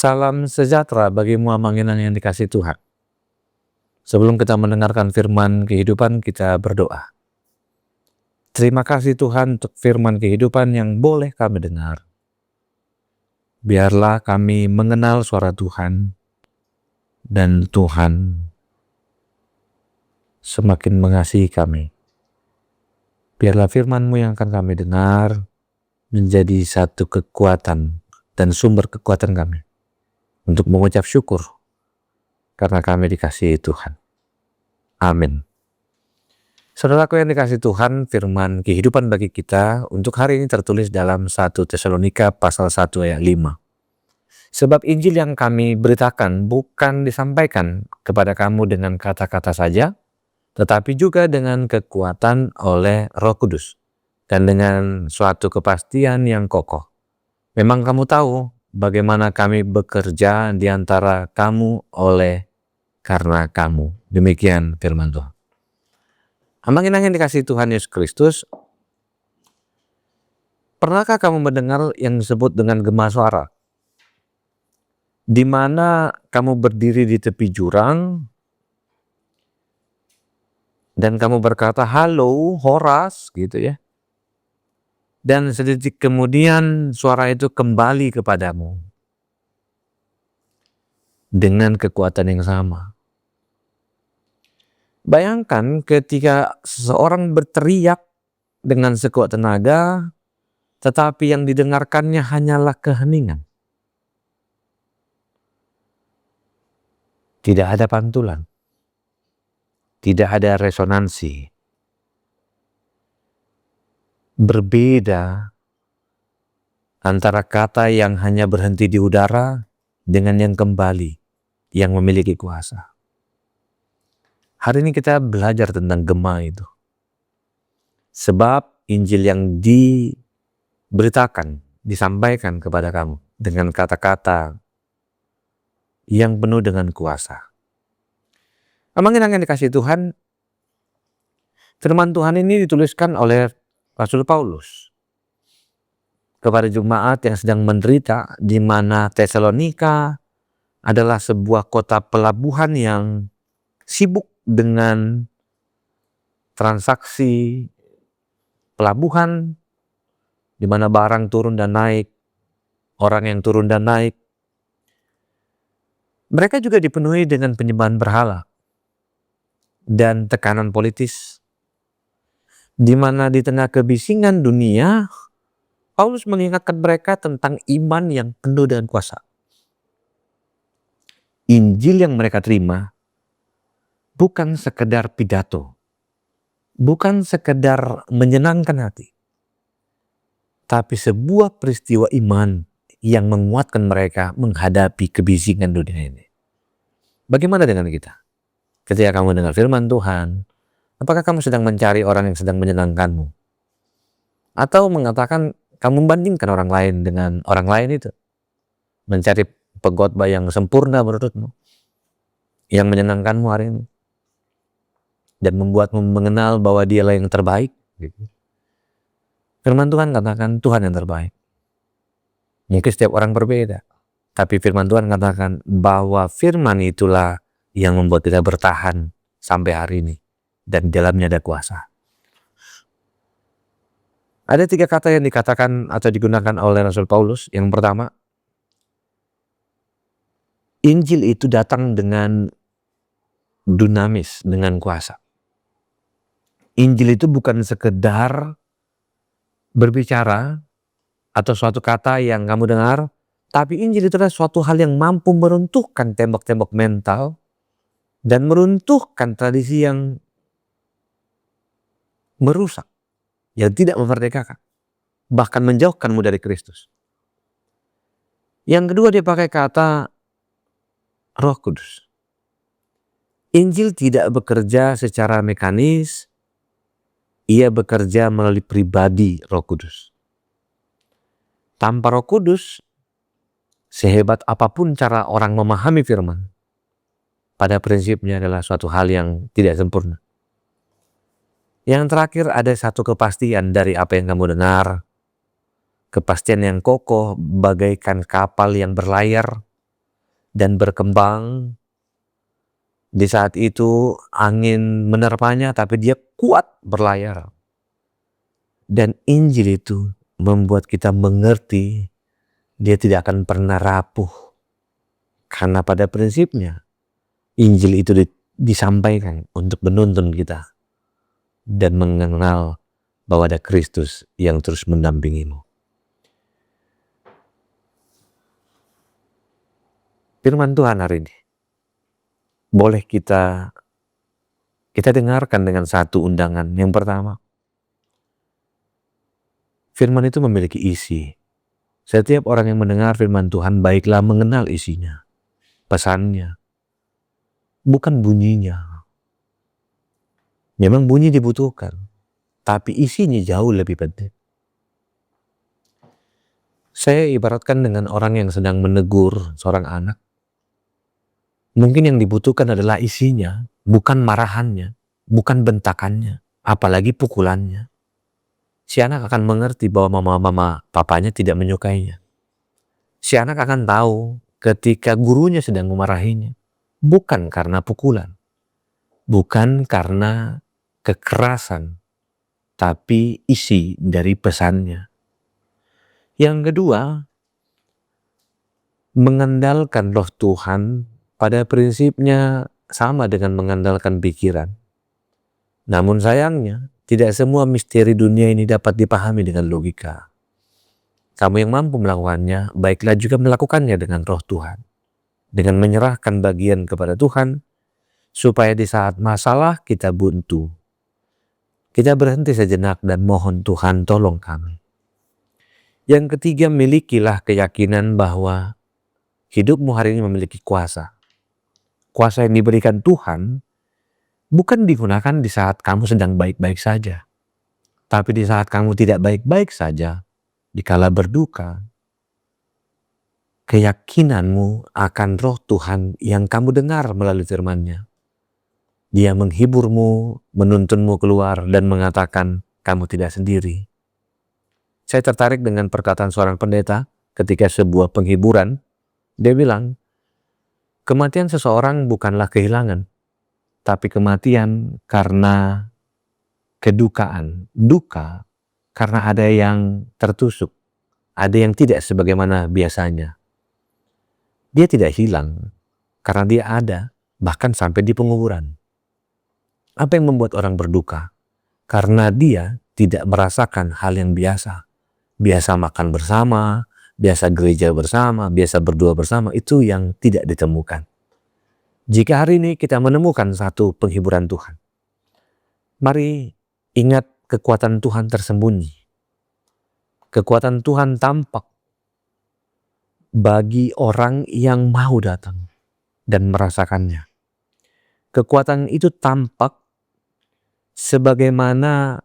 Salam sejahtera bagi muamanginan yang dikasih Tuhan. Sebelum kita mendengarkan firman kehidupan, kita berdoa. Terima kasih Tuhan untuk firman kehidupan yang boleh kami dengar. Biarlah kami mengenal suara Tuhan, dan Tuhan semakin mengasihi kami. Biarlah firman-Mu yang akan kami dengar menjadi satu kekuatan dan sumber kekuatan kami untuk mengucap syukur karena kami dikasihi Tuhan. Amin. Saudaraku yang dikasihi Tuhan, firman kehidupan bagi kita untuk hari ini tertulis dalam 1 Tesalonika pasal 1 ayat 5. Sebab Injil yang kami beritakan bukan disampaikan kepada kamu dengan kata-kata saja, tetapi juga dengan kekuatan oleh Roh Kudus dan dengan suatu kepastian yang kokoh. Memang kamu tahu bagaimana kami bekerja di antara kamu oleh karena kamu. Demikian firman Tuhan. Hamba-Nya yang dikasihi Tuhan Yesus Kristus, pernahkah kamu mendengar yang disebut dengan gema suara? Di mana kamu berdiri di tepi jurang dan kamu berkata, "Halo, Horas," gitu ya. Dan sedetik kemudian suara itu kembali kepadamu dengan kekuatan yang sama. Bayangkan ketika seseorang berteriak dengan sekuat tenaga, tetapi yang didengarkannya hanyalah keheningan. Tidak ada pantulan, tidak ada resonansi. Berbeda antara kata yang hanya berhenti di udara dengan yang kembali, yang memiliki kuasa. Hari ini kita belajar tentang gema itu. Sebab Injil yang diberitakan, disampaikan kepada kamu dengan kata-kata yang penuh dengan kuasa. Hamba-Nya yang dikasihi Tuhan, firman Tuhan ini dituliskan oleh Rasul Paulus kepada jemaat yang sedang menderita, di mana Tesalonika adalah sebuah kota pelabuhan yang sibuk dengan transaksi pelabuhan, di mana barang turun dan naik, orang yang turun dan naik. Mereka juga dipenuhi dengan penyembahan berhala dan tekanan politis, di mana di tengah kebisingan dunia, Paulus mengingatkan mereka tentang iman yang penuh dengan kuasa. Injil yang mereka terima bukan sekedar pidato, bukan sekedar menyenangkan hati, tapi sebuah peristiwa iman yang menguatkan mereka menghadapi kebisingan dunia ini. Bagaimana dengan kita? Ketika kamu dengar firman Tuhan, apakah kamu sedang mencari orang yang sedang menyenangkanmu? Atau mengatakan kamu membandingkan orang lain dengan orang lain itu? Mencari pengkhotbah yang sempurna menurutmu, yang menyenangkanmu hari ini, dan membuatmu mengenal bahwa dialah yang terbaik. Firman Tuhan katakan Tuhan yang terbaik. Mungkin setiap orang berbeda, tapi firman Tuhan katakan bahwa firman itulah yang membuat kita bertahan sampai hari ini, dan di dalamnya ada kuasa. Ada 3 kata yang dikatakan atau digunakan oleh Rasul Paulus. Yang pertama, Injil itu datang dengan dunamis, dengan kuasa. Injil itu bukan sekedar berbicara atau suatu kata yang kamu dengar, tapi Injil itu adalah suatu hal yang mampu meruntuhkan tembok-tembok mental dan meruntuhkan tradisi yang merusak, yang tidak memerdekakan, bahkan menjauhkanmu dari Kristus. Yang kedua, dia pakai kata Roh Kudus. Injil tidak bekerja secara mekanis, ia bekerja melalui pribadi Roh Kudus. Tanpa Roh Kudus, sehebat apapun cara orang memahami firman, pada prinsipnya adalah suatu hal yang tidak sempurna. Yang terakhir, ada satu kepastian dari apa yang kamu dengar. Kepastian yang kokoh bagaikan kapal yang berlayar dan berkembang. Di saat itu angin menerpanya, tapi dia kuat berlayar. Dan Injil itu membuat kita mengerti dia tidak akan pernah rapuh. Karena pada prinsipnya Injil itu disampaikan untuk menuntun kita dan mengenal bahwa ada Kristus yang terus mendampingimu. Firman Tuhan hari ini boleh kita dengarkan dengan satu undangan. Yang pertama, firman itu memiliki isi. Setiap orang yang mendengar firman Tuhan baiklah mengenal isinya, pesannya, bukan bunyinya. Memang bunyi dibutuhkan, tapi isinya jauh lebih penting. Saya ibaratkan dengan orang yang sedang menegur seorang anak. Mungkin yang dibutuhkan adalah isinya, bukan marahannya, bukan bentakannya, apalagi pukulannya. Si anak akan mengerti bahwa mama papanya tidak menyukainya. Si anak akan tahu ketika gurunya sedang memarahinya, bukan karena pukulan, bukan karena kekerasan, tapi isi dari pesannya. Yang kedua, mengandalkan Roh Tuhan pada prinsipnya sama dengan mengandalkan pikiran. Namun sayangnya, tidak semua misteri dunia ini dapat dipahami dengan logika. Kamu yang mampu melakukannya, baiklah juga melakukannya dengan Roh Tuhan. Dengan menyerahkan bagian kepada Tuhan, supaya di saat masalah kita buntu, kita berhenti sejenak dan mohon Tuhan tolong kami. Yang ketiga, milikilah keyakinan bahwa hidupmu hari ini memiliki kuasa. Kuasa yang diberikan Tuhan bukan digunakan di saat kamu sedang baik-baik saja. Tapi di saat kamu tidak baik-baik saja, dikala berduka, keyakinanmu akan Roh Tuhan yang kamu dengar melalui firman-Nya. Dia menghiburmu, menuntunmu keluar dan mengatakan kamu tidak sendiri. Saya tertarik dengan perkataan seorang pendeta ketika sebuah penghiburan. Dia bilang, kematian seseorang bukanlah kehilangan, tapi kematian karena kedukaan, duka karena ada yang tertusuk, ada yang tidak sebagaimana biasanya. Dia tidak hilang karena dia ada, bahkan sampai di penguburan. Apa yang membuat orang berduka? Karena dia tidak merasakan hal yang biasa. Biasa makan bersama, biasa gereja bersama, biasa berdoa bersama, itu yang tidak ditemukan. Jika hari ini kita menemukan satu penghiburan Tuhan, mari ingat kekuatan Tuhan tersembunyi. Kekuatan Tuhan tampak bagi orang yang mau datang dan merasakannya. Kekuatan itu tampak sebagaimana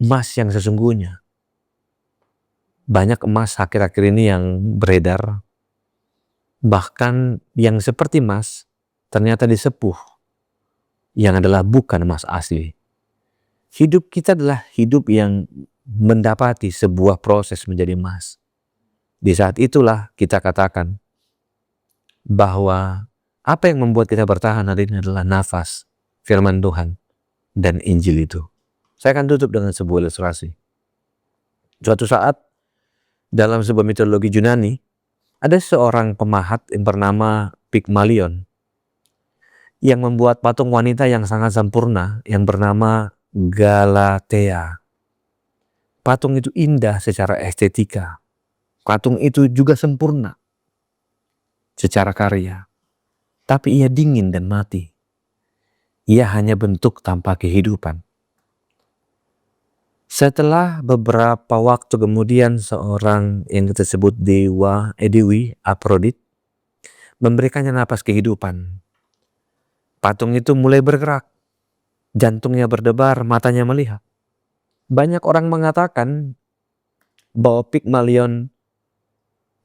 emas yang sesungguhnya. Banyak emas akhir-akhir ini yang beredar, bahkan yang seperti emas ternyata disepuh, yang adalah bukan emas asli. Hidup kita adalah hidup yang mendapati sebuah proses menjadi emas. Di saat itulah kita katakan bahwa apa yang membuat kita bertahan hari ini adalah nafas, firman Tuhan, dan Injil itu. Saya akan tutup dengan sebuah ilustrasi. Suatu saat, dalam sebuah mitologi Yunani, ada seorang pemahat yang bernama Pygmalion yang membuat patung wanita yang sangat sempurna yang bernama Galatea. Patung itu indah secara estetika. Patung itu juga sempurna secara karya. Tapi ia dingin dan mati. Ia hanya bentuk tanpa kehidupan. Setelah beberapa waktu kemudian seorang yang kita sebut Dewi Aphrodite memberikannya napas kehidupan. Patung itu mulai bergerak, jantungnya berdebar, matanya melihat. Banyak orang mengatakan bahwa Pygmalion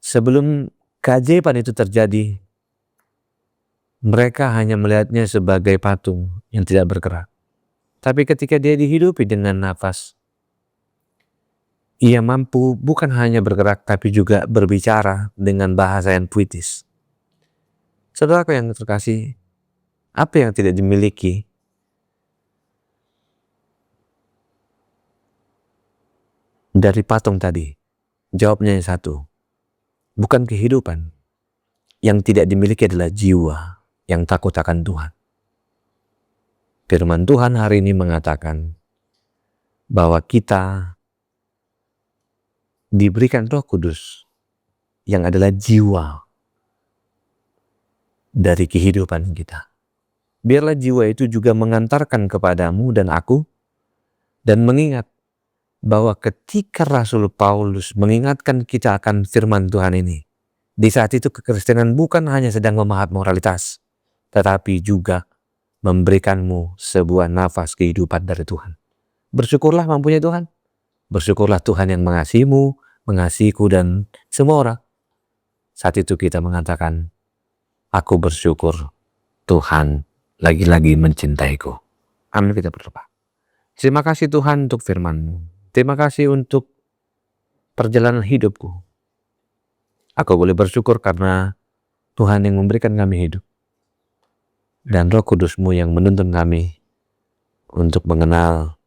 sebelum keajaiban itu terjadi, mereka hanya melihatnya sebagai patung yang tidak bergerak. Tapi ketika dia dihidupi dengan nafas, ia mampu bukan hanya bergerak tapi juga berbicara dengan bahasa yang puitis. Saudaraku yang terkasih, apa yang tidak dimiliki dari patung tadi? Jawabnya yang satu, bukan kehidupan. Yang tidak dimiliki adalah jiwa yang takut akan Tuhan. Firman Tuhan hari ini mengatakan bahwa kita diberikan Roh Kudus yang adalah jiwa dari kehidupan kita. Biarlah jiwa itu juga mengantarkan kepadamu dan aku, dan mengingat bahwa ketika Rasul Paulus mengingatkan kita akan firman Tuhan ini, di saat itu kekristenan bukan hanya sedang memahat moralitas, tetapi juga memberikanmu sebuah nafas kehidupan dari Tuhan. Bersyukurlah mempunyai Tuhan. Bersyukurlah Tuhan yang mengasihimu, mengasihiku, dan semua orang. Saat itu kita mengatakan, aku bersyukur Tuhan lagi-lagi mencintaiku. Amin, kita berdoa. Terima kasih Tuhan untuk firman-Mu. Terima kasih untuk perjalanan hidupku. Aku boleh bersyukur karena Tuhan yang memberikan kami hidup. Dan Roh Kudus-Mu yang menuntun kami untuk mengenal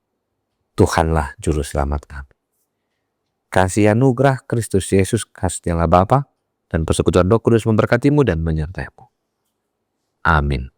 Tuhanlah Juru Selamat kami. Kasih anugerah Kristus Yesus, kasih Allah Bapa, dan persekutuan Roh Kudus memberkatimu dan menyertai-Mu. Amin.